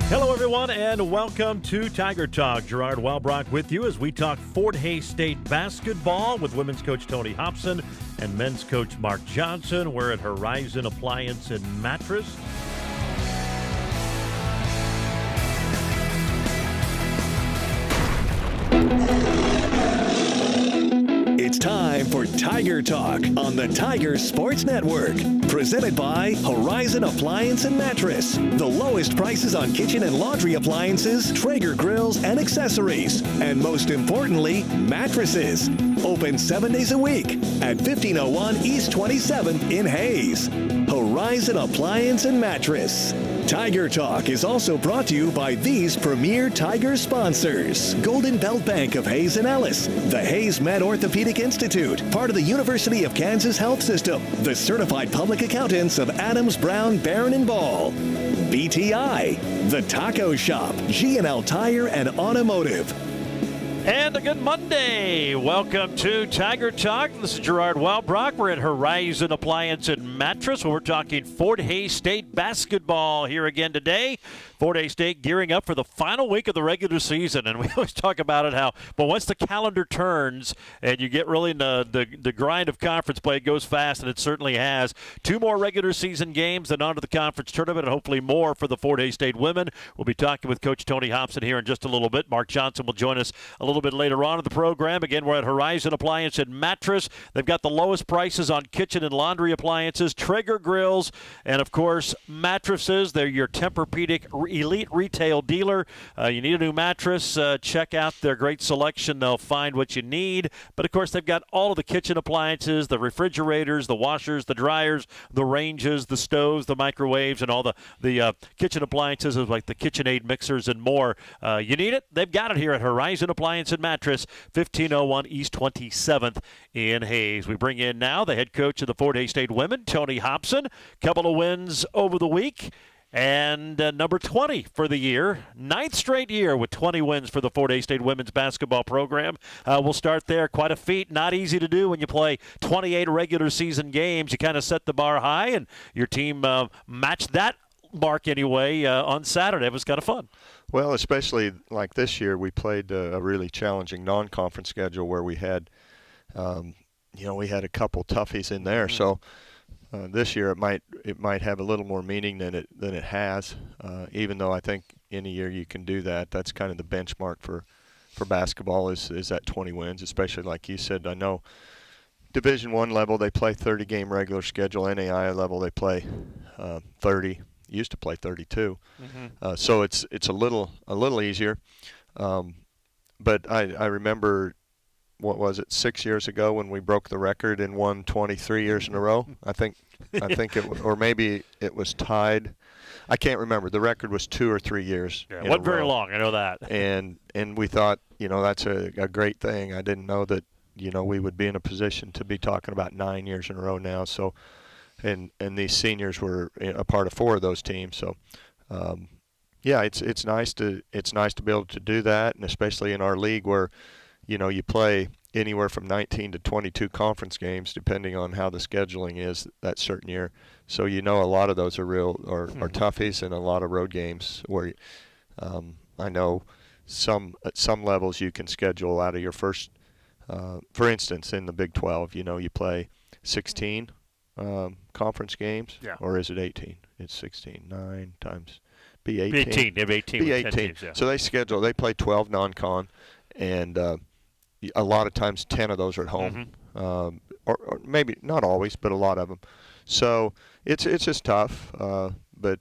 Hello, everyone, and welcome to Tiger Talk. Gerard Walbrock with you as we talk Fort Hays State basketball with women's coach Tony Hobson and men's coach Mark Johnson. We're at Horizon Appliance and Mattress. It's time for Tiger Talk on the Tiger Sports Network. Presented by Horizon Appliance and Mattress. The lowest prices on kitchen and laundry appliances, Traeger grills, and accessories. And most importantly, mattresses. Open 7 days a week at 1501 East 27th in Hays. Horizon Appliance and Mattress. Tiger Talk is also brought to you by these premier Tiger sponsors. Golden Belt Bank of Hays and Ellis, the Hays Med Orthopedic Institute, part of the University of Kansas Health System, the Certified Public Accountants of Adams, Brown, Barron, and Ball, BTI, The Taco Shop, G&L Tire and Automotive. And a good Monday. Welcome to Tiger Talk. This is Gerard Walbrock. We're at Horizon Appliance and Mattress, where we're talking Fort Hays State basketball here again today. Fort Hays State gearing up for the final week of the regular season, and we always talk about it but once the calendar turns and you get really in the grind of conference play, it goes fast, and it certainly has. 2 more regular season games, then on to the conference tournament, and hopefully more for the Fort Hays State women. We'll be talking with Coach Tony Hobson here in just a little bit. Mark Johnson will join us a little bit later on in the program. Again, we're at Horizon Appliance and Mattress. They've got the lowest prices on kitchen and laundry appliances, Traeger grills, and, of course, mattresses. They're your Tempur-Pedic elite retail dealer. You need a new mattress, check out their great selection. They'll find what you need. But, of course, they've got all of the kitchen appliances, the refrigerators, the washers, the dryers, the ranges, the stoves, the microwaves, and all the kitchen appliances like the KitchenAid mixers and more. You need it? They've got it here at Horizon Appliance and Mattress, 1501 East 27th in Hays. We bring in now the head coach of the Fort Hays State women, Tony Hobson. Couple of wins over the week. And number 20 for the year, 9th straight year with 20 wins for the Fort Hays State women's basketball program. We'll start there. Quite a feat. Not easy to do when you play 28 regular season games. You kind of set the bar high, and your team matched that mark anyway on Saturday. It was kind of fun. Well, especially like this year, we played a really challenging non-conference schedule where we had, we had a couple toughies in there. So this year it might have a little more meaning than it has. Even though I think any year you can do that, that's kind of the benchmark for basketball is that 20 wins. Especially like you said, I know Division I level they play 30-game regular schedule. NAIA level they play 30. Used to play 32, so it's a little easier. But I remember, what was it, 6 years ago when we broke the record and won 23 years in a row. I think it, or maybe it was tied. I can't remember. The record was 2 or 3 years. Yeah, it wasn't very long. I know that. And we thought, that's a great thing. I didn't know that we would be in a position to be talking about 9 years in a row now. So. And these seniors were a part of 4 of those teams. So, it's nice to be able to do that, and especially in our league where, you play anywhere from 19 to 22 conference games depending on how the scheduling is that certain year. So a lot of those are are toughies, and a lot of road games where I know at some levels you can schedule out of your first. For instance, in the Big 12, you play 16. Conference games, or is it 18? It's 16. 9 times be 18. Be 18. They have 18. Be with 18. 10 teams, So they play 12 non-con, and a lot of times 10 of those are at home, or maybe not always, but a lot of them. So it's just tough, but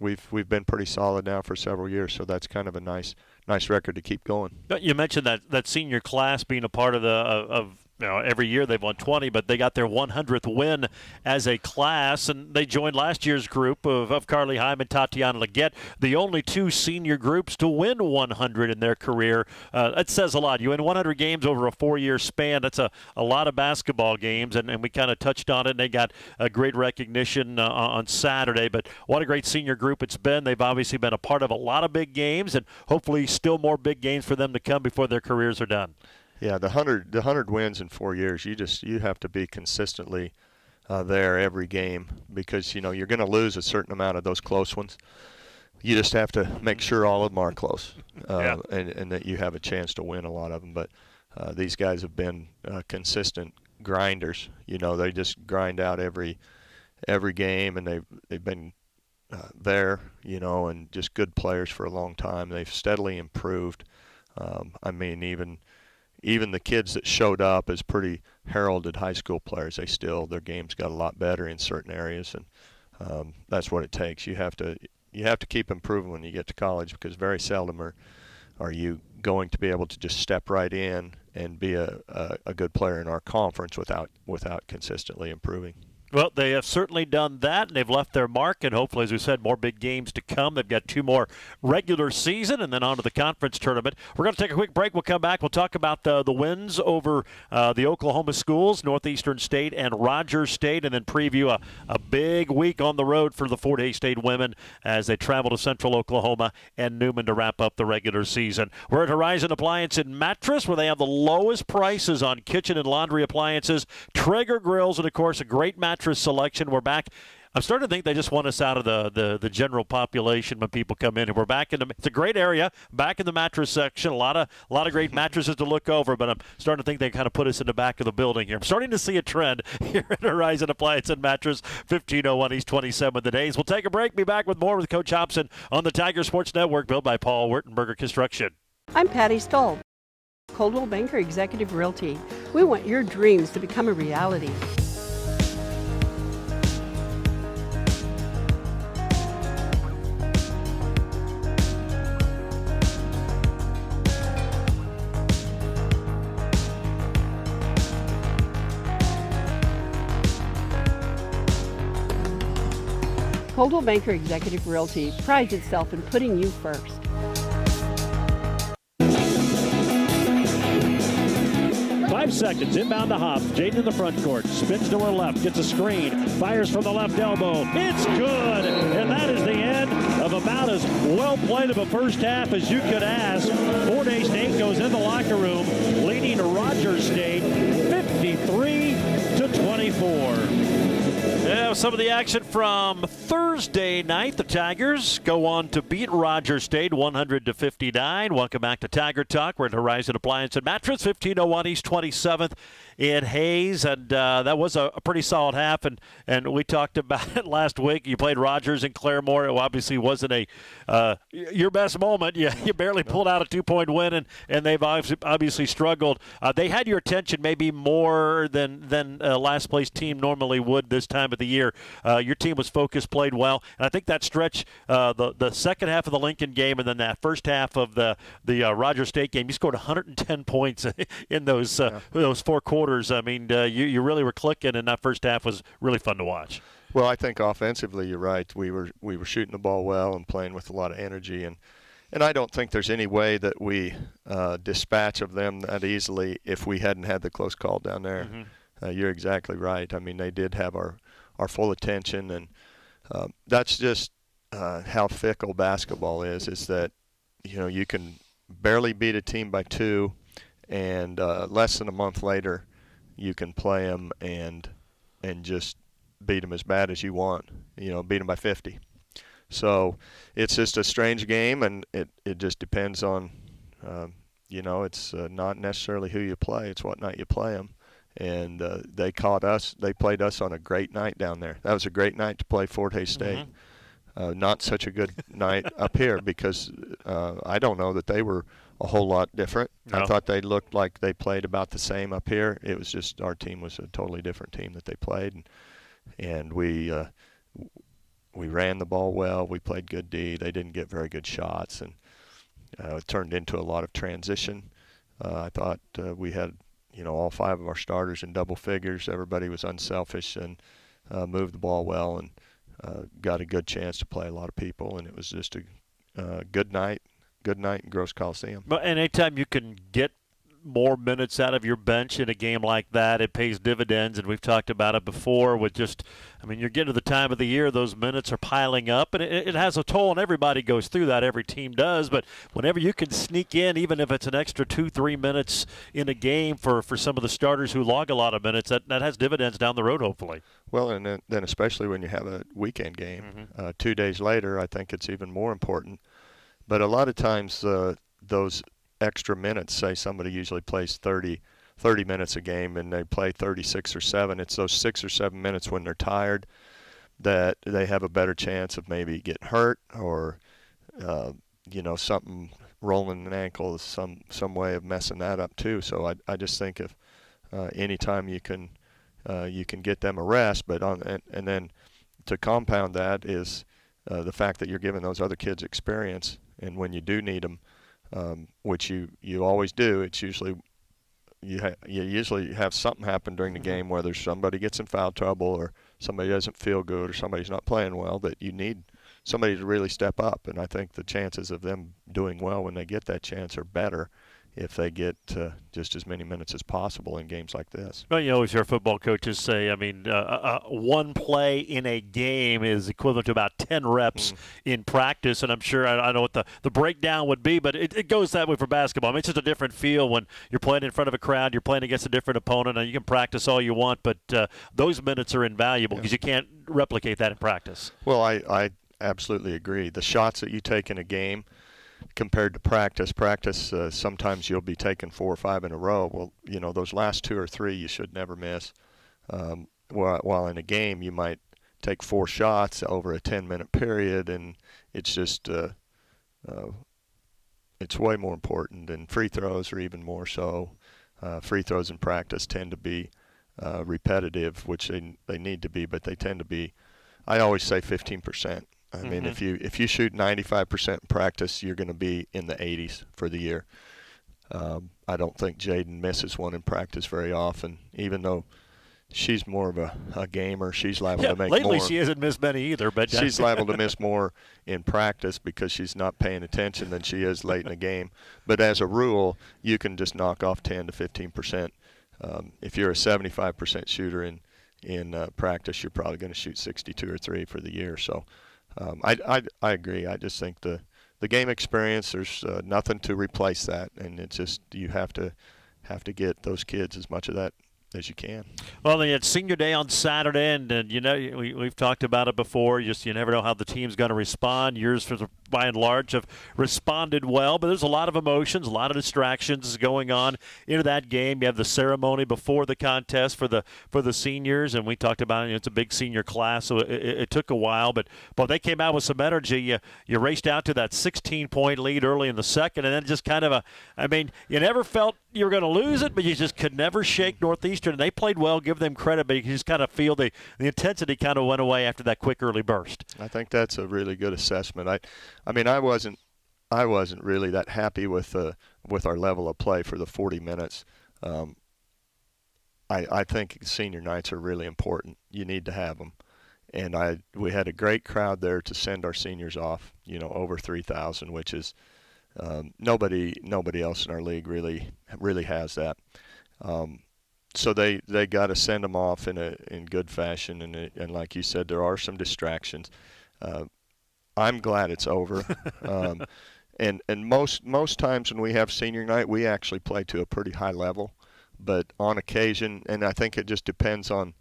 we've been pretty solid now for several years, so that's kind of a nice record to keep going. You mentioned that senior class being a part of every year they've won 20, but they got their 100th win as a class, and they joined last year's group of Carly Heim and Tatiana Leggett, the only 2 senior groups to win 100 in their career. That says a lot. You win 100 games over a 4-year span. That's a lot of basketball games, and we kind of touched on it, and they got a great recognition on Saturday. But what a great senior group it's been. They've obviously been a part of a lot of big games, and hopefully still more big games for them to come before their careers are done. Yeah, the 100 wins in 4 years. You have to be consistently there every game because you're going to lose a certain amount of those close ones. you just have to make sure all of them are close, Yeah. and that you have a chance to win a lot of them. But these guys have been consistent grinders. They just grind out every game, and they've been there, and just good players for a long time. They've steadily improved. I mean, even the kids that showed up as pretty heralded high school players, their game's got a lot better in certain areas, and that's what it takes. You have to keep improving when you get to college, because very seldom are you going to be able to just step right in and be a good player in our conference without consistently improving. Well, they have certainly done that, and they've left their mark, and hopefully, as we said, more big games to come. They've got 2 more regular season and then on to the conference tournament. We're going to take a quick break. We'll come back. We'll talk about the wins over the Oklahoma schools, Northeastern State and Rogers State, and then preview a big week on the road for the Fort Hays State women as they travel to Central Oklahoma and Newman to wrap up the regular season. We're at Horizon Appliance and Mattress, where they have the lowest prices on kitchen and laundry appliances, Traeger grills, and, of course, a great mattress selection. We're back. I'm starting to think they just want us out of the general population when people come in. And we're back in it's a great area, back in the mattress section. A lot of great mattresses to look over, but I'm starting to think they kind of put us in the back of the building here. I'm starting to see a trend here at Horizon Appliance and Mattress, 1501 East 27 the days. We'll take a break. Be back with more with Coach Hobson on the Tiger Sports Network, built by Paul Wurtenberger Construction. I'm Patty Stoll, Coldwell Banker Executive Realty. We want your dreams to become a reality. Coldwell Banker Executive Realty prides itself in putting you first. Five seconds, inbound to Hobbs. Jaden in the front court, spins to her left, gets a screen, fires from the left elbow. It's good, and that is the end of about as well played of a first half as you could ask. Fort Hays State goes in the locker room, leading Rogers State 53-24. Yeah, some of the action from Thursday night. The Tigers go on to beat Rogers State 100-59. Welcome back to Tiger Talk. We're at Horizon Appliance and Mattress, 1501 East 27th in Hays, and that was a pretty solid half. And we talked about it last week. You played Rogers and Claremore. It obviously wasn't your best moment. You barely pulled out a 2-point win, and they've obviously struggled. They had your attention maybe more than last place team normally would this time of the year. Your team was focused, played well, and I think that stretch, the second half of the Lincoln game and then that first half of the Rogers State game, you scored 110 points in those 4 quarters. I mean, you really were clicking, and that first half was really fun to watch. Well, I think offensively, you're right. We were shooting the ball well and playing with a lot of energy, and I don't think there's any way that we dispatch of them that easily if we hadn't had the close call down there. Mm-hmm. You're exactly right. I mean, they did have our full attention, and that's just how fickle basketball is that, you can barely beat a team by 2, and less than a month later, you can play them and just beat them as bad as you want, beat them by 50. So it's just a strange game, and it just depends on, it's not necessarily who you play, it's what night you play them. And they played us on a great night down there. That was a great night to play Fort Hays State. Mm-hmm. Not such a good night up here because I don't know that they were a whole lot different. No. I thought they looked like they played about the same up here. It was just our team was a totally different team that they played, and we ran the ball well. We played good D. They didn't get very good shots, and it turned into a lot of transition. I thought we had all 5 of our starters in double figures. Everybody was unselfish and moved the ball well and got a good chance to play a lot of people, and it was just a good night in Gross Coliseum. But anytime you can get more minutes out of your bench in a game like that, it pays dividends, and we've talked about it before with just, I mean, you're getting to the time of the year, those minutes are piling up, and it has a toll, and everybody goes through that. Every team does, but whenever you can sneak in, even if it's an extra 2-3 minutes in a game for some of the starters who log a lot of minutes, that has dividends down the road, hopefully. Well, and then especially when you have a weekend game, 2 days later, I think it's even more important. But a lot of times those extra minutes, say somebody usually plays 30 minutes a game and they play 36 or 7, it's those 6 or 7 minutes when they're tired that they have a better chance of maybe getting hurt or, something rolling an ankle is some way of messing that up too. So I just think if anytime you can get them a rest, but and then to compound that is the fact that you're giving those other kids experience, and when you do need them, which you always do, it's usually you usually have something happen during the game, whether somebody gets in foul trouble or somebody doesn't feel good or somebody's not playing well, that you need somebody to really step up. And I think the chances of them doing well when they get that chance are better if they get just as many minutes as possible in games like this. Well, you always hear football coaches say, I mean, one play in a game is equivalent to about 10 reps in practice, and I'm sure I know what the breakdown would be, but it goes that way for basketball. I mean, it's just a different feel when you're playing in front of a crowd, you're playing against a different opponent, and you can practice all you want, but those minutes are invaluable because you can't replicate that in practice. Well, I absolutely agree. The shots that you take in a game compared to practice, sometimes you'll be taking 4 or 5 in a row. Well, those last 2 or 3 you should never miss. While in a game you might take 4 shots over a 10-minute period, and it's just it's way more important. And free throws are even more so. Free throws in practice tend to be repetitive, which they need to be, but they tend to be, I always say 15%. I mean, if you shoot 95% in practice, you're going to be in the 80s for the year. I don't think Jaden misses one in practice very often, even though she's more of a gamer. She's liable to make lately more. She hasn't missed many either, but she's liable to miss more in practice because she's not paying attention than she is late in the game. But as a rule, you can just knock off 10 to 15%. If you're a 75% shooter in practice, you're probably going to shoot 62 or 3 for the year. So. I agree. I just think the game experience, there's nothing to replace that, and it's just you have to get those kids as much of that as you can. Well, they had senior day on Saturday, and we've talked about it before. You never know how the team's going to respond. Yours, by and large, have responded well, but there's a lot of emotions, a lot of distractions going on into that game. You have the ceremony before the contest for the seniors, and we talked about it. It's a big senior class, so it took a while, but they came out with some energy. You raced out to that 16-point lead early in the second, and then just kind of you never felt you were going to lose it, but you just could never shake Northeastern. And they played well, give them credit, but you just kind of feel the intensity kind of went away after that quick early burst. I think that's a really good assessment. I wasn't really that happy with our level of play for the 40 minutes. I think senior nights are really important. You need to have them. And we had a great crowd there to send our seniors off, over 3,000, which is nobody else in our league really has that. So they got to send them off in good fashion, and like you said, there are some distractions. I'm glad it's over. And most times when we have senior night, we actually play to a pretty high level. But on occasion, and I think it just depends on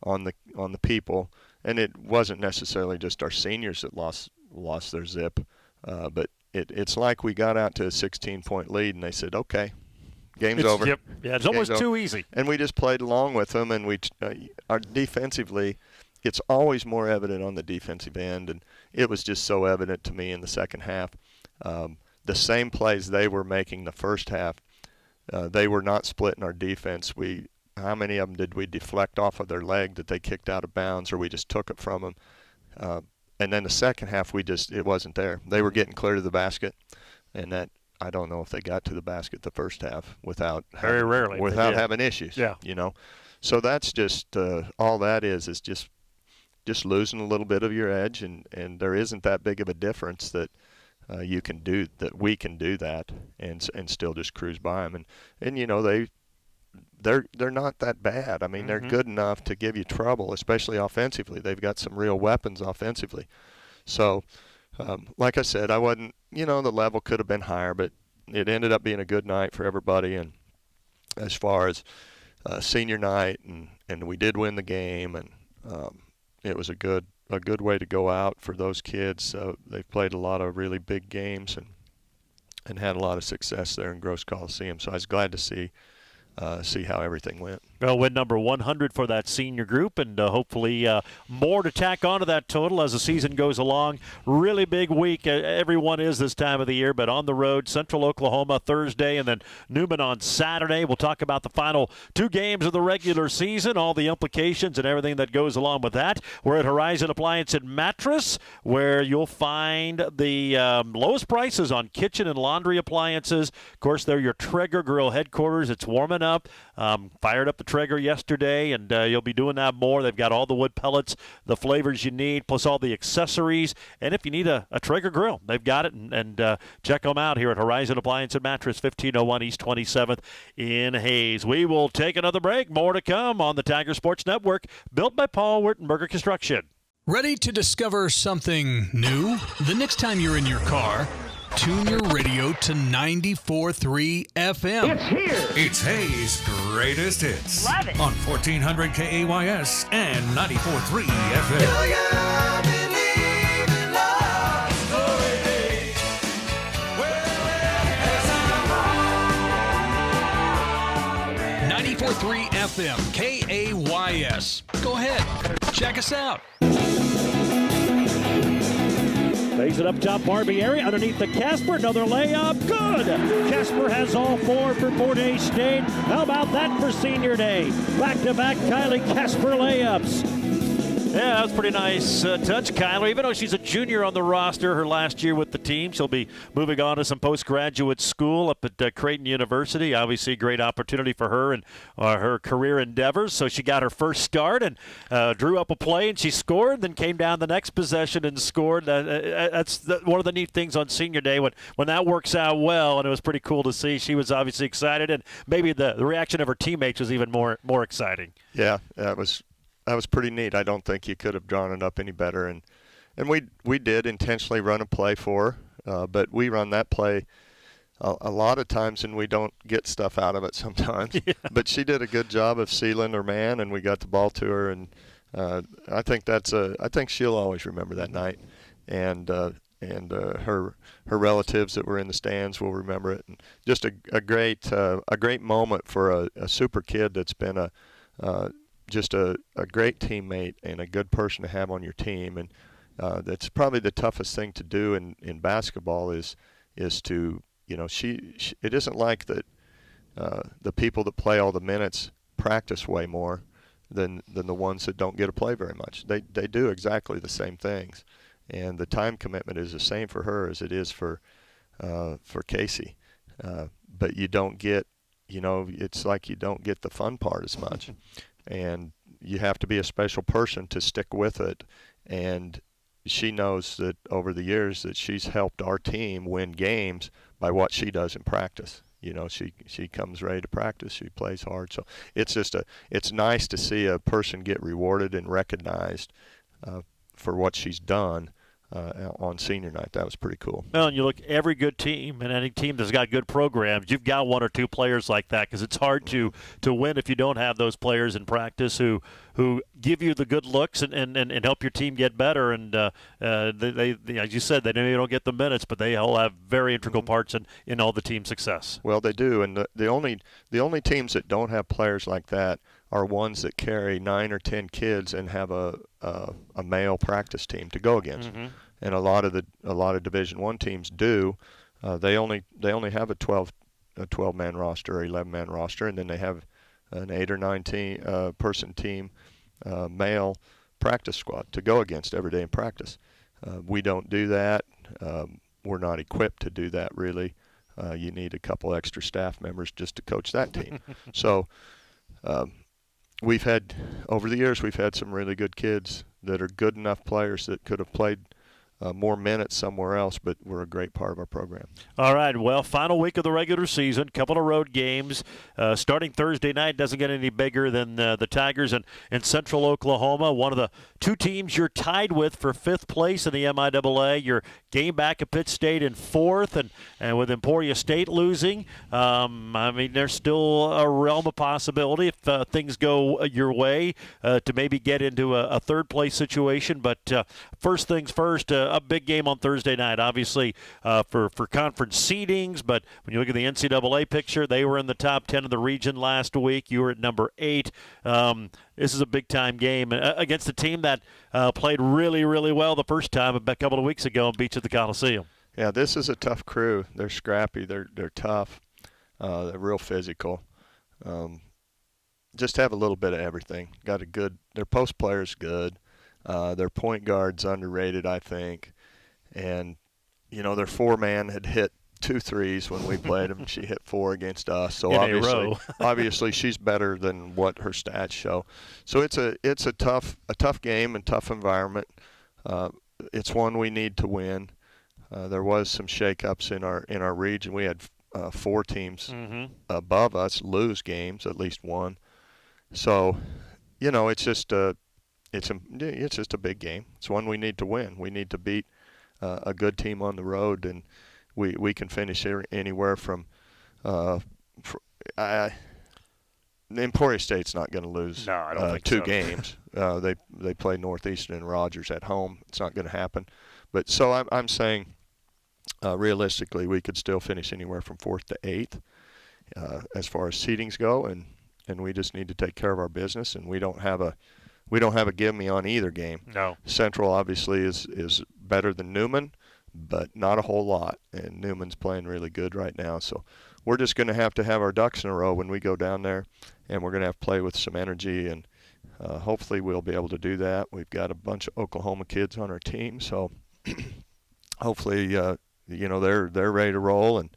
the people, and it wasn't necessarily just our seniors that lost their zip, but it's like we got out to a 16-point lead, and they said, okay, game's over. Yep. Yeah, it's almost too easy. And we just played along with them, and our defensively, it's always more evident on the defensive end, and it was just so evident to me in the second half. The same plays they were making the first half, they were not splitting our defense. How many of them did we deflect off of their leg that they kicked out of bounds, or we just took it from them? And then the second half, it wasn't there. They were getting clear to the basket, and that I don't know if they got to the basket the first half without having issues. Yeah. So that's just all that is just losing a little bit of your edge, and there isn't that big of a difference that you can do that. We can do that and still just cruise by them. And you know, they're not that bad. I mean, they're good enough to give you trouble, especially offensively. They've got some real weapons offensively. So, like I said, I wasn't, you know, the level could have been higher, but it ended up being a good night for everybody. And as far as senior night, and we did win the game, and it was a good way to go out for those kids. They've played a lot of really big games and had a lot of success there in Gross Coliseum. So I was glad to see how everything went. Well, win number 100 for that senior group, and hopefully more to tack onto that total as the season goes along. Really big week. Everyone is this time of the year, but on the road, Central Oklahoma Thursday, and then Newman on Saturday. We'll talk about the final 2 games of the regular season, all the implications and everything that goes along with that. We're at Horizon Appliance and Mattress, where you'll find the lowest prices on kitchen and laundry appliances. Of course, they're your Traeger Grill headquarters. It's warming up. Fired up the Traeger yesterday, and you'll be doing that more. They've got all the wood pellets, the flavors you need, plus all the accessories. And if you need a Traeger grill, they've got it. And check them out here at Horizon Appliance and Mattress, 1501 East 27th in Hayes. We will take another break. More to come on the Tiger Sports Network, built by Paul Wurtenberger Construction. Ready to discover something new? The next time you're in your car, tune your radio to 94.3 FM. It's here. It's Hayes' greatest hits. Love it. On 1400 KAYS and 94.3 FM. Do you believe in love? Story. 94.3 FM, KAYS. Go ahead, check us out. Lays it up top, Barbieri underneath the Casper. Another layup. Good. Casper has all 4 for Fort Hays State. How about that for Senior Day? Back-to-back Kylie Casper layups. Yeah, that was pretty nice touch, Kyler. Even though she's a junior on the roster, her last year with the team, she'll be moving on to some postgraduate school up at Creighton University. Obviously, a great opportunity for her and her career endeavors. So she got her first start and drew up a play, and she scored, then came down the next possession and scored. That's one of the neat things on Senior Day when that works out well, and it was pretty cool to see. She was obviously excited, and maybe the reaction of her teammates was even more exciting. Yeah, that was pretty neat. I don't think you could have drawn it up any better. And we did intentionally run a play for her, but we run that play a lot of times and we don't get stuff out of it sometimes. Yeah. But she did a good job of sealing her man, and we got the ball to her. And I think she'll always remember that night. And her relatives that were in the stands will remember it. And just a great moment for a super kid that's been just a great teammate and a good person to have on your team. And that's probably the toughest thing to do in basketball is to, you know, it isn't like that the people that play all the minutes practice way more than the ones that don't get to play very much. They do exactly the same things. And the time commitment is the same for her as it is for Casey. But you don't get, you know, it's like you don't get the fun part as much. And you have to be a special person to stick with it. And she knows that over the years that she's helped our team win games by what she does in practice. You know, she comes ready to practice. She plays hard. So it's nice to see a person get rewarded and recognized for what she's done on senior night. That was pretty cool. Well, and you look, every good team and any team that's got good programs, you've got 1 or 2 players like that, because it's hard to win if you don't have those players in practice who give you the good looks and help your team get better. And they as you said, they don't get the minutes, but they all have very integral parts in all the team success. Well, they do. And the only teams that don't have players like that are ones that carry 9 or 10 kids and have a male practice team to go against. Mm-hmm. And a lot of Division I teams do. They only have a 12-man roster or 11-man roster, and then they have an 8 or 9 person team male practice squad to go against every day in practice. We don't do that. We're not equipped to do that, really. You need a couple extra staff members just to coach that team. So over the years, we've had some really good kids that are good enough players that could have played more minutes somewhere else, but we're a great part of our program. All right, well, final week of the regular season, couple of road games. Starting Thursday night doesn't get any bigger than the Tigers in Central Oklahoma, one of the two teams you're tied with for 5th place in the MIAA. Your game back at Pitt State in 4th, and with Emporia State losing, I mean, there's still a realm of possibility if things go your way to maybe get into a 3rd-place situation. But first things first, a big game on Thursday night, obviously for conference seedings. But when you look at the NCAA picture, they were in the top 10 of the region last week. You were at number 8. This is a big-time game against a team that played really, really well the first time a couple of weeks ago and beat you at the Coliseum. Yeah, this is a tough crew. They're scrappy. They're tough. They're real physical. Just have a little bit of everything. Got a good. Their post player's good. Their point guard's underrated, I think. And, you know, their 4-man had hit 2 threes when we played them. She hit 4 against us. So obviously she's better than what her stats show. So it's a tough game and tough environment. It's one we need to win. There was some shakeups in our region. We had 4 teams above us lose games, at least one. So, you know, it's just a big game. It's one we need to win. We need to beat a good team on the road, and we can finish anywhere from Emporia State's not going to lose 2 games. They play Northeastern and Rogers at home. It's not going to happen. But so I'm saying realistically we could still finish anywhere from 4th to 8th as far as seedings go, and we just need to take care of our business, and we don't have a give me on either game. No. Central obviously is better than Newman, but not a whole lot, and Newman's playing really good right now. So we're just going to have our ducks in a row when we go down there, and we're going to have to play with some energy, and hopefully we'll be able to do that. We've got a bunch of Oklahoma kids on our team, so hopefully you know, they're ready to roll and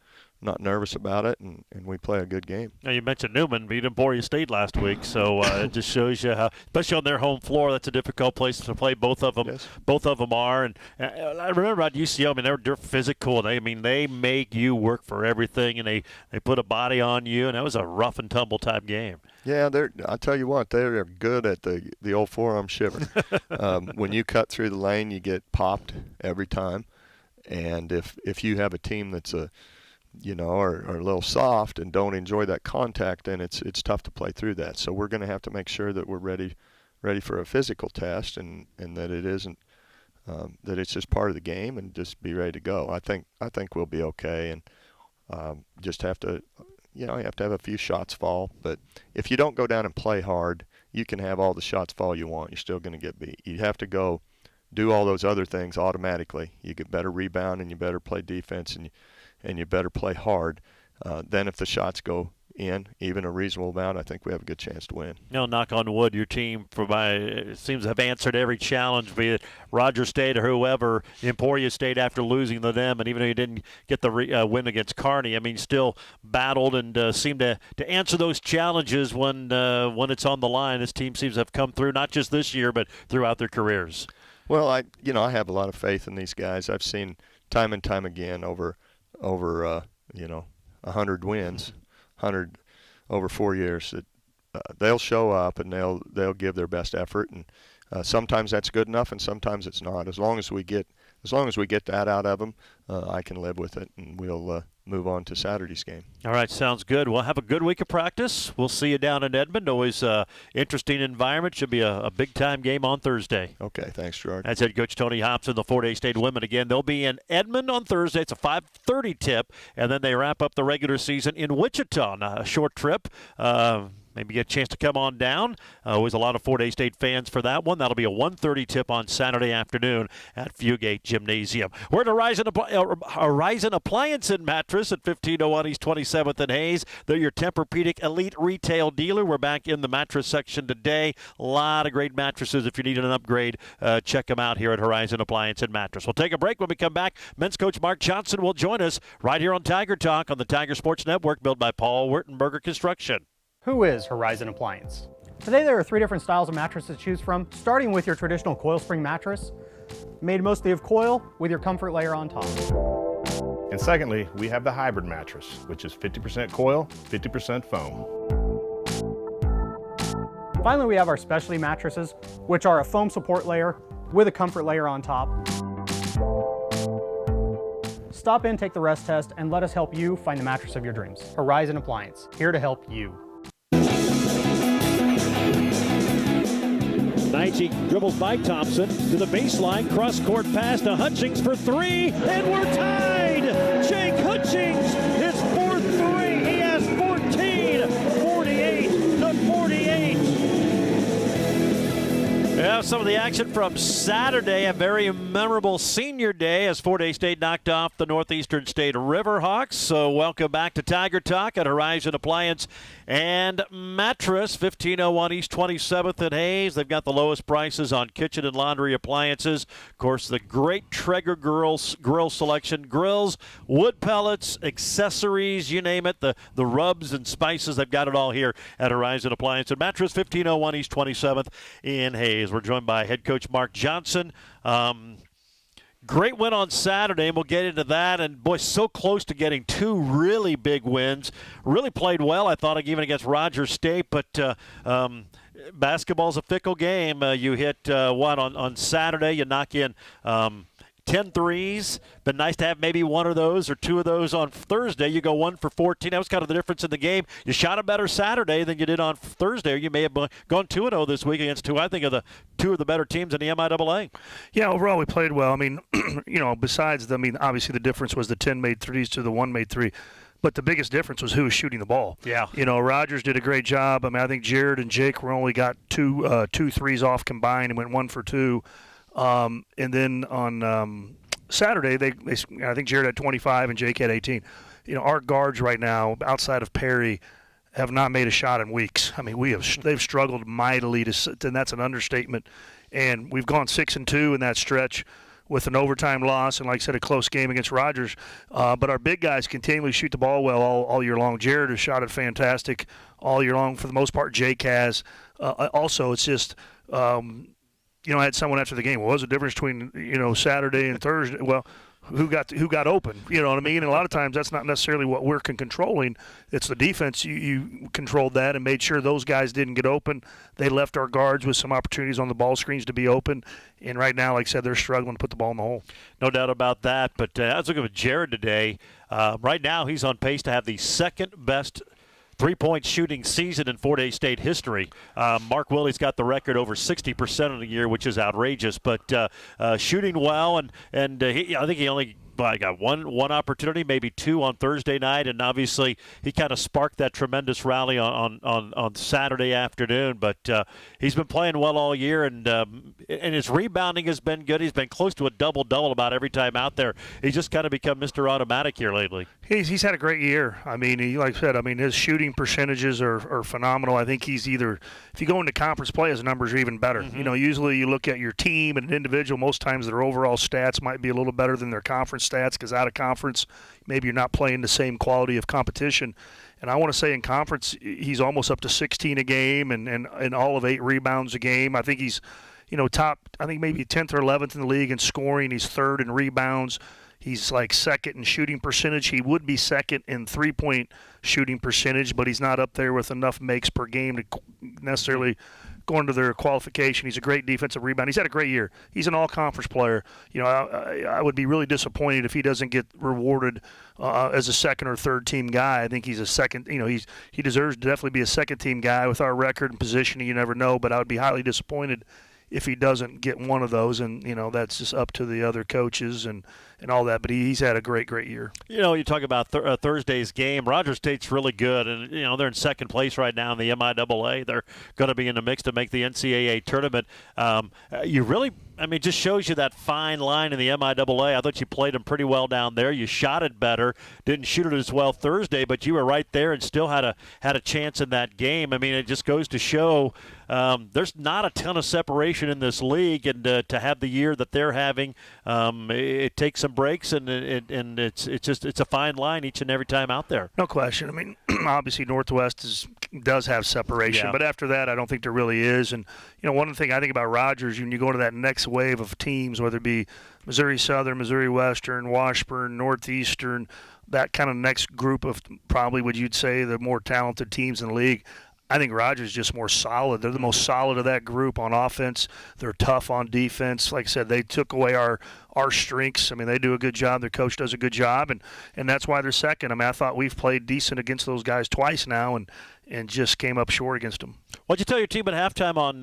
not nervous about it, and we play a good game. Now, you mentioned Newman beat Emporia State last week, so it just shows you how, especially on their home floor, that's a difficult place to play. Both of them, yes. Both of them are. And I remember at UCO, I mean, they're physical. They make you work for everything, and they put a body on you, and that was a rough and tumble type game. Yeah, I tell you what, they're good at the old forearm shiver. When you cut through the lane, you get popped every time, and if you have a team that's are a little soft and don't enjoy that contact, then it's tough to play through that. So we're going to have to make sure that we're ready for a physical test, and that it isn't that it's just part of the game, and just be ready to go. I think we'll be okay, and just have to you have to have a few shots fall. But if you don't go down and play hard, you can have all the shots fall you want. You're still going to get beat. You have to go do all those other things automatically. You get better rebound, and you better play defense, and you better play hard. Then if the shots go in, even a reasonable amount, I think we have a good chance to win. Knock on wood, your team seems to have answered every challenge, be it Rogers State or whoever, Emporia State after losing to them, and even though you didn't get the win against Kearney, I mean, still battled and seemed to answer those challenges when it's on the line. This team seems to have come through, not just this year, but throughout their careers. Well, I have a lot of faith in these guys. I've seen time and time again over 100 wins, 100 over 4 years, that they'll show up and they'll give their best effort, and sometimes that's good enough and sometimes it's not. As long as we get that out of them, I can live with it, and we'll move on to Saturday's game. All right, sounds good. We'll have a good week of practice. We'll see you down in Edmond. Always interesting environment. Should be a big-time game on Thursday. Okay, thanks, Gerard. That's head coach Tony Hobson, the Fort Hays State women. Again, they'll be in Edmond on Thursday. It's a 5:30 tip, and then they wrap up the regular season in Wichita. A short trip. Maybe get a chance to come on down. Always a lot of Fort Hays State fans for that one. That'll be a 1:30 tip on Saturday afternoon at Fugate Gymnasium. We're at Horizon Appliance and Mattress at 1501 East 27th and Hayes. They're your Tempur-Pedic elite retail dealer. We're back in the mattress section today. A lot of great mattresses. If you need an upgrade, check them out here at Horizon Appliance and Mattress. We'll take a break. When we come back, men's coach Mark Johnson will join us right here on Tiger Talk on the Tiger Sports Network, built by Paul Wurtenberger Construction. Who is Horizon Appliance? Today there are 3 different styles of mattresses to choose from, starting with your traditional coil spring mattress. made mostly of coil with your comfort layer on top. And secondly, we have the hybrid mattress, which is 50% coil, 50% foam. Finally, we have our specialty mattresses, which are a foam support layer with a comfort layer on top. Stop in, take the rest test, and let us help you find the mattress of your dreams. Horizon Appliance, here to help you. Nige dribbles by Thompson to the baseline, cross-court pass to Hutchings for three, and we're tied! Jake Hutchings, his fourth three, he has 14, 48-48. Yeah, some of the action from Saturday, a very memorable senior day as Fort Hays State knocked off the Northeastern State Riverhawks. So welcome back to Tiger Talk at Horizon Appliance and Mattress, 1501 East 27th at Hays. They've got the lowest prices on kitchen and laundry appliances. Of course, the great Traeger grill selection, grills, wood pellets, accessories, you name it, the rubs and spices. They've got it all here at Horizon Appliance and Mattress, 1501 East 27th in Hays. We're joined by head coach Mark Johnson. Great win on Saturday, and we'll get into that. And, boy, so close to getting two really big wins. Really played well, I thought, even against Rogers State. But basketball's a fickle game. You hit, on Saturday, you knock in 10 threes. Been nice to have maybe one of those or two of those on Thursday. You go 1 for 14. That was kind of the difference in the game. You shot a better Saturday than you did on Thursday. You may have gone 2-0 this week against two of the better teams in the MIAA. Yeah, overall we played well. I mean, obviously the difference was the 10 made threes to the 1 made three. But the biggest difference was who was shooting the ball. Yeah. Rogers did a great job. I mean, I think Jared and Jake were only got two threes off combined and went 1 for 2. And then on Saturday, I think Jared had 25 and Jake had 18. Our guards right now, outside of Perry, have not made a shot in weeks. I mean, they've struggled mightily, and that's an understatement. And we've gone 6-2 in that stretch with an overtime loss and, like I said, a close game against Rogers. But our big guys continually shoot the ball well all year long. Jared has shot it fantastic all year long for the most part. Jake has. Also, it's just I had someone after the game. What was the difference between Saturday and Thursday? Well, who got open? You know what I mean? And a lot of times that's not necessarily what we're controlling. It's the defense. You controlled that and made sure those guys didn't get open. They left our guards with some opportunities on the ball screens to be open. And right now, like I said, they're struggling to put the ball in the hole. No doubt about that. But I was looking at Jared today. Right now, he's on pace to have the second best three-point shooting season in Fort Hays State history. Mark Willie's got the record over 60% of the year, which is outrageous. But shooting well, and I think he only got one opportunity, maybe two on Thursday night, and obviously he kind of sparked that tremendous rally on Saturday afternoon. But he's been playing well all year, and his rebounding has been good. He's been close to a double-double about every time out there. He's just kind of become Mr. Automatic here lately. He's had a great year. I mean, like I said, his shooting percentages are phenomenal. I think he's either, if you go into conference play, his numbers are even better. Mm-hmm. Usually you look at your team and an individual. Most times their overall stats might be a little better than their conference stats, because out of conference, maybe you're not playing the same quality of competition. And I want to say in conference, he's almost up to 16 a game and all of 8 rebounds a game. I think he's, top, I think maybe 10th or 11th in the league in scoring. He's 3rd in rebounds. He's like 2nd in shooting percentage. He would be 2nd in three-point shooting percentage, but he's not up there with enough makes per game to necessarily go into their qualification. He's a great defensive rebound. He's had a great year. He's an all-conference player. I would be really disappointed if he doesn't get rewarded as a second or third team guy. I think he's a second. He deserves to definitely be a second team guy with our record and positioning. You never know, but I would be highly disappointed if he doesn't get one of those, and that's just up to the other coaches and all that. But he's had a great year. You talk about Thursday's game. Rogers State's really good, and they're in second place right now in the MIAA. They're going to be in the mix to make the NCAA tournament. It just shows you that fine line in the MIAA. I thought you played them pretty well down there. You shot it better, didn't shoot it as well Thursday, but you were right there and still had a chance in that game. I mean, it just goes to show there's not a ton of separation in this league, and to have the year that they're having, it takes some breaks, and it's a fine line each and every time out there. No question. I mean, obviously Northwest is does have separation. Yeah. But after that, I don't think there really is. And, one thing I think about Rogers, when you go to that next wave of teams, whether it be Missouri Southern, Missouri Western, Washburn, Northeastern, that kind of next group of probably what you'd say the more talented teams in the league, I think Rogers is just more solid. They're the most solid of that group on offense. They're tough on defense. Like I said, they took away our strengths. I mean, they do a good job. Their coach does a good job, and that's why they're second. I mean, I thought we've played decent against those guys twice now and just came up short against them. What'd you tell your team at halftime on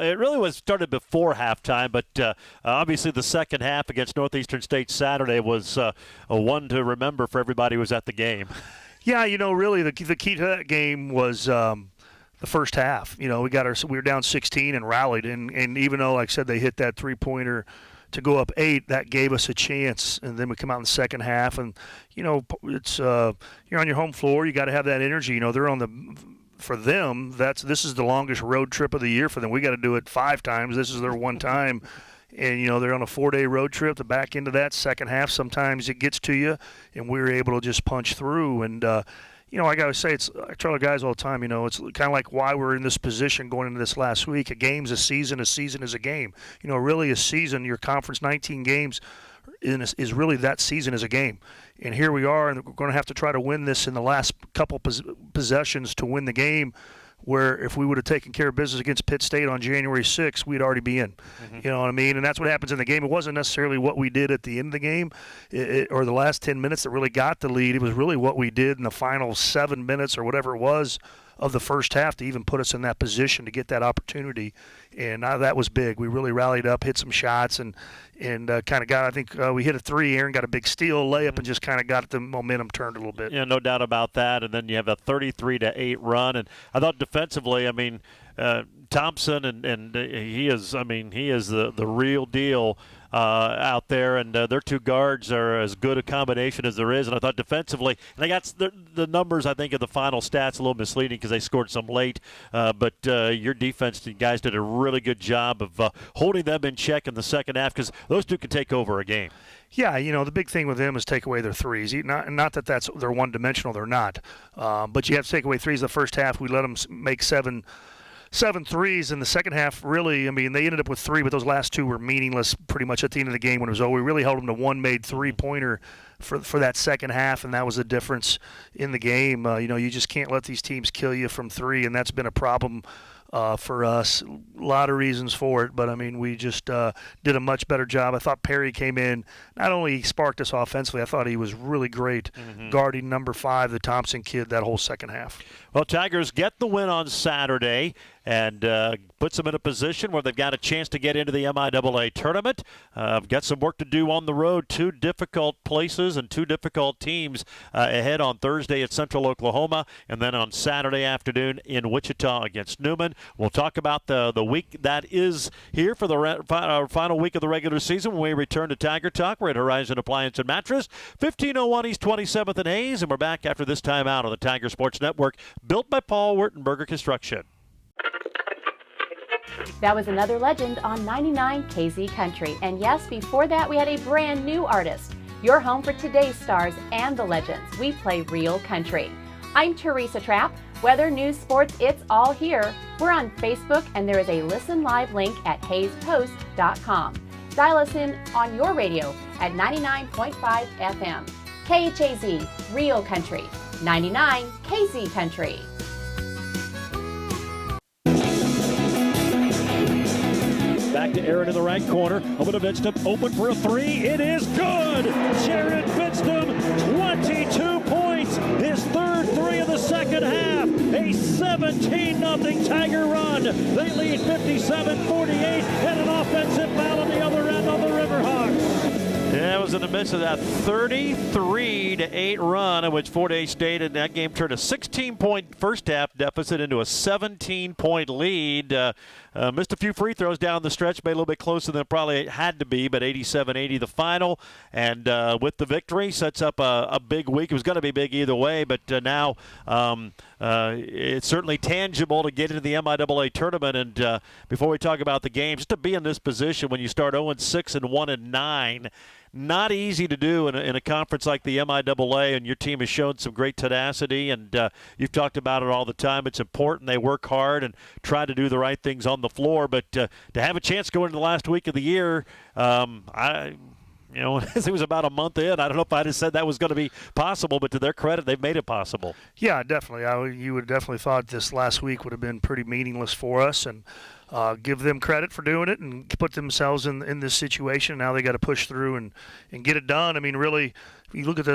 it really was started before halftime, but obviously the second half against Northeastern State Saturday was a one to remember for everybody who was at the game. Yeah, really the key to that game was the first half. We were down 16 and rallied, and even though, like I said, they hit that three-pointer to go up 8, that gave us a chance. And then we come out in the second half, and it's you're on your home floor. You got to have that energy. They're on the. For them, this is the longest road trip of the year for them. We got to do it 5 times. This is their one time. And, they're on a 4-day road trip. The back end of that second half, sometimes it gets to you, and we were able to just punch through. And, I got to say, I tell the guys all the time, it's kind of like why we're in this position going into this last week. A game's a season is a game. Really a season, your conference 19 games is really that season is a game. And here we are, and we're going to have to try to win this in the last couple possessions to win the game, where if we would have taken care of business against Pitt State on January 6th, we'd already be in. Mm-hmm. You know what I mean? And that's what happens in the game. It wasn't necessarily what we did at the end of the game or the last 10 minutes that really got the lead. It was really what we did in the final 7 minutes or whatever it was of the first half to even put us in that position to get that opportunity. And that was big. We really rallied up, hit some shots, and kind of got, I think we hit a 3. Aaron got a big steal, layup, and just kind of got the momentum turned a little bit. Yeah, no doubt about that. And then you have a 33-8 run. And I thought defensively, Thompson, and he is the real deal out there, and their 2 guards are as good a combination as there is. And I thought defensively, and I got the numbers, I think, of the final stats a little misleading because they scored some late, but your defense guys did a really good job of holding them in check in the second half because those 2 can take over a game. Yeah, the big thing with them is take away their threes. Not that they're one-dimensional, they're not. But you have to take away threes the first half. We let them make 7 threes in the second half. Really, they ended up with 3, but those last 2 were meaningless pretty much at the end of the game when it was over. We really held them to 1 made 3-pointer for that second half, and that was the difference in the game. You just can't let these teams kill you from 3, and that's been a problem for us. A lot of reasons for it, but we just did a much better job. I thought Perry came in, not only sparked us offensively, I thought he was really great guarding number 5, the Thompson kid, that whole second half. Well, Tigers get the win on Saturday and puts them in a position where they've got a chance to get into the MIAA tournament. Got some work to do on the road. 2 difficult places and 2 difficult teams ahead on Thursday at Central Oklahoma, and then on Saturday afternoon in Wichita against Newman. We'll talk about the week that is here for the final week of the regular season when we return to Tiger Talk. We're at Horizon Appliance and Mattress, 1501 East 27th and Hayes, and we're back after this time out on the Tiger Sports Network, built by Paul Wurtenberger Construction. That was another legend on 99 KZ Country. And yes, before that, we had a brand new artist. Your home for today's stars and the legends. We play real country. I'm Teresa Trapp. Weather, news, sports, it's all here. We're on Facebook, and there is a listen live link at hayespost.com. Dial us in on your radio at 99.5 FM. KHAZ, Real Country. 99 KZ Country. Back to Aaron in the right corner. Over to Vinston. Open for a 3. It is good. Jared Vinston, 22 points. His 3rd 3 of the second half. A 17-0 Tiger run. They lead 57-48 and an offensive foul on the other end on the Riverhawks. Yeah, it was in the midst of that 33-8 run in which Fort Hays State in that game turned a 16-point first half deficit into a 17-point lead. Missed a few free throws down the stretch, made a little bit closer than it probably had to be, but 87-80 the final. And with the victory, sets up a big week. It was going to be big either way, but now it's certainly tangible to get into the MIAA tournament. And before we talk about the game, just to be in this position when you start 0-6 and 1-9, not easy to do in a conference like the MIAA, and your team has shown some great tenacity, and you've talked about it all the time. It's important they work hard and try to do the right things on the floor, but to have a chance going into the last week of the year, it was about a month in. I don't know if I'd have said that was going to be possible, but to their credit, they've made it possible. Yeah, definitely. You would have definitely thought this last week would have been pretty meaningless for us, and give them credit for doing it and put themselves in this situation. Now they got to push through and get it done. I mean, really, if you look at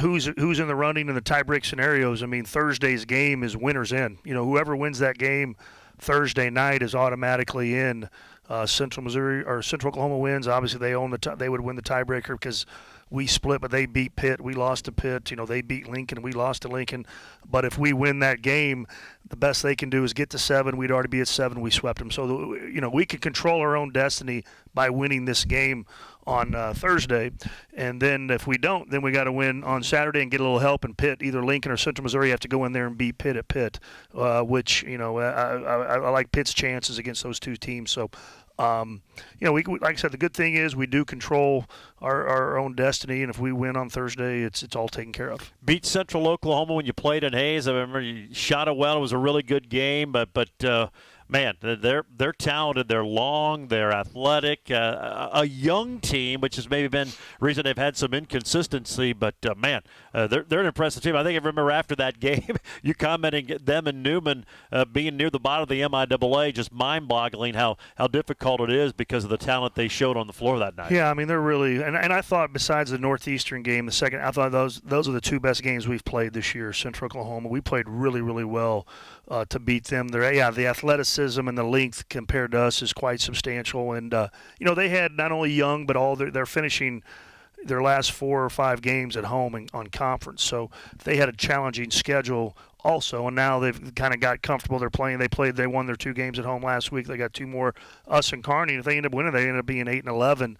who's in the running and the tiebreak scenarios, I mean, Thursday's game is winner's in. Whoever wins that game Thursday night is automatically in. Central Missouri or Central Oklahoma wins. Obviously, they would win the tiebreaker because we split, but they beat Pitt. We lost to Pitt. They beat Lincoln. We lost to Lincoln. But if we win that game, the best they can do is get to 7. We'd already be at 7. We swept them. So, we can control our own destiny by winning this game on Thursday. And then if we don't, then we got to win on Saturday and get a little help in Pitt. Either Lincoln or Central Missouri have to go in there and beat Pitt at Pitt, which, I like Pitt's chances against those two teams. So, we like I said, the good thing is we do control our own destiny, and if we win on Thursday, it's all taken care of. Beat Central Oklahoma when you played in Hayes. I remember you shot it well. It was a really good game, but man, they're talented. They're long. They're athletic. A young team, which has maybe been the reason they've had some inconsistency. But, man, they're an impressive team. I think I remember after that game, you commenting them and Newman being near the bottom of the MIAA, just mind-boggling how difficult it is because of the talent they showed on the floor that night. Yeah, I mean, they're really – and I thought besides the Northeastern game, the second – I thought those are the two best games we've played this year, Central Oklahoma. We played really, really well to beat them. The athleticism and the length compared to us is quite substantial. And, they had not only young, but all they're finishing their last 4 or 5 games at home on conference. So they had a challenging schedule also, and now they've kind of got comfortable. They won their 2 games at home last week. They got 2 more, us and Kearney. If they end up winning, they end up being 8-11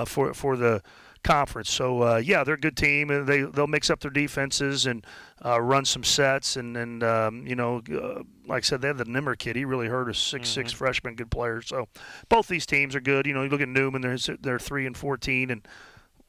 for the conference. So they're a good team, and they'll mix up their defenses and run some sets. And like I said, they have the Nimmer kid. He really hurt us. 6'6" freshman, good player. So both these teams are good. You look at Newman, they're 3-14, and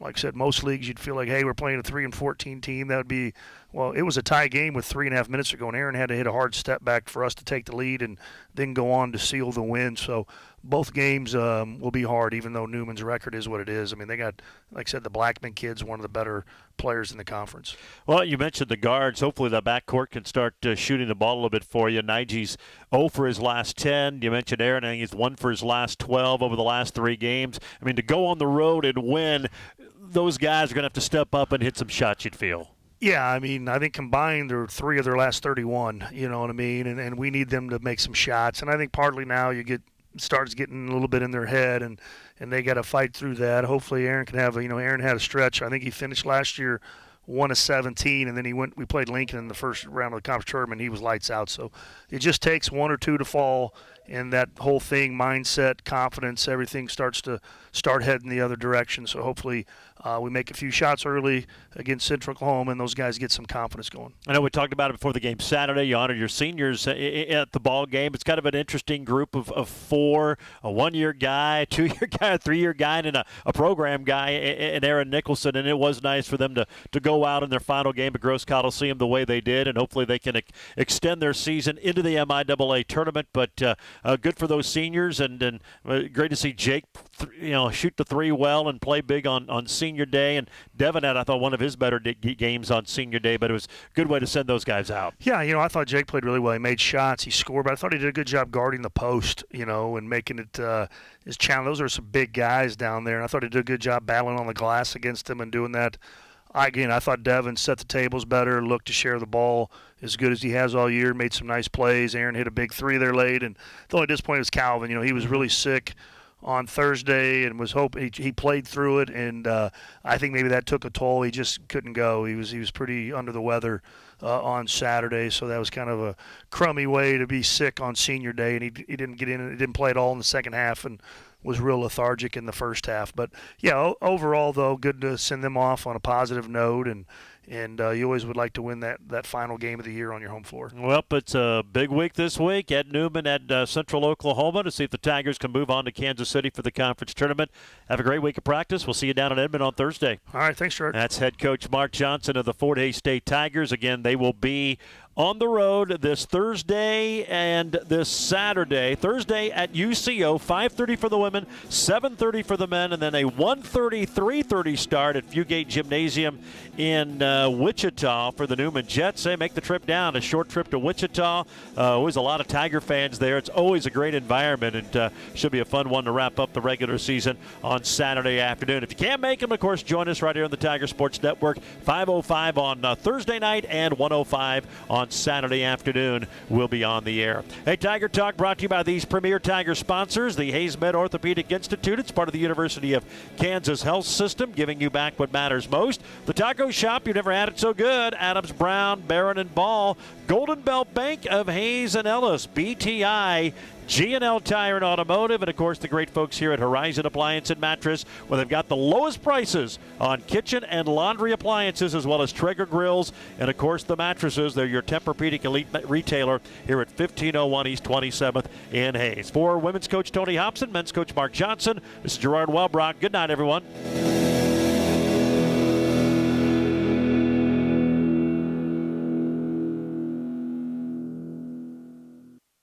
like I said, most leagues you'd feel like, hey, we're playing a 3-14 team. That would be, well, it was a tie game with 3.5 minutes to go, and Aaron had to hit a hard step back for us to take the lead and then go on to seal the win. So both games will be hard, even though Newman's record is what it is. I mean, they got, like I said, the Blackman kid's one of the better players in the conference. Well, you mentioned the guards. Hopefully the backcourt can start shooting the ball a little bit for you. Nige's 0 for his last 10. You mentioned Aaron, I think he's 1 for his last 12 over the last 3 games. I mean, to go on the road and win, those guys are going to have to step up and hit some shots, you'd feel. Yeah, I mean, I think combined they're 3 of their last 31, you know what I mean? And we need them to make some shots. And I think partly now starts getting a little bit in their head, and they got to fight through that. Hopefully Aaron can have Aaron had a stretch. I think he finished last year 1 of 17, and then we played Lincoln in the first round of the conference tournament. He was lights out. So it just takes 1 or 2 to fall, and that whole thing, mindset, confidence, everything starts heading the other direction. So hopefully we make a few shots early against Central Oklahoma, and those guys get some confidence going. I know we talked about it before the game Saturday. You honored your seniors at the ball game. It's kind of an interesting group of 4, a 1-year guy, a 2-year guy, a 3-year guy, and a program guy, and Aaron Nicholson. And it was nice for them to go out in their final game at Gross Coliseum the way they did, and hopefully they can extend their season into the MIAA tournament. But good for those seniors, and great to see Jake shoot the 3 well and play big on senior day. And Devin had, I thought, one of his better games on senior day, but it was a good way to send those guys out. Yeah, I thought Jake played really well. He made shots, he scored, but I thought he did a good job guarding the post, and making it his challenge. Those are some big guys down there, and I thought he did a good job battling on the glass against them and doing that. I thought Devin set the tables better, looked to share the ball as good as he has all year, made some nice plays. Aaron hit a big 3 there late, and the only disappointment was Calvin. He was really sick on Thursday and was hoping he played through it, and I think maybe that took a toll. He just couldn't go. He was pretty under the weather on Saturday, so that was kind of a crummy way to be sick on senior day, and he didn't get in. He didn't play at all in the second half, and was real lethargic in the first half. But yeah, overall though, good to send them off on a positive note, and you always would like to win that final game of the year on your home floor. Well, it's a big week this week. Ed Newman at Central Oklahoma to see if the Tigers can move on to Kansas City for the conference tournament. Have a great week of practice. We'll see you down in Edmond on Thursday. All right, thanks, Gerard. That's head coach Mark Johnson of the Fort Hays State Tigers. Again, they will be on the road this Thursday and this Saturday. Thursday at UCO, 5:30 for the women, 7:30 for the men, and then a 1:30, 3:30 start at Fugate Gymnasium in Wichita for the Newman Jets. They make the trip down, a short trip to Wichita. Always a lot of Tiger fans there. It's always a great environment, and should be a fun one to wrap up the regular season on Saturday afternoon. If you can't make them, of course, join us right here on the Tiger Sports Network, 5:05 on Thursday night and 1:05 on Saturday afternoon. We'll be on the air. Hey, Tiger Talk brought to you by these premier Tiger sponsors, the Hayes Med Orthopedic Institute. It's part of the University of Kansas Health System, giving you back what matters most. The Taco Shop, you never had it so good. Adams, Brown, Barron, and Ball. Golden Belt Bank of Hayes and Ellis. BTI. G&L Tire and Automotive, and of course the great folks here at Horizon Appliance and Mattress, where they've got the lowest prices on kitchen and laundry appliances, as well as Traeger grills, and of course the mattresses. They're your Tempur-Pedic elite retailer here at 1501 East 27th in Hayes. For women's coach Tony Hobson, men's coach Mark Johnson, this is Gerard Wellbrock. Good night, everyone.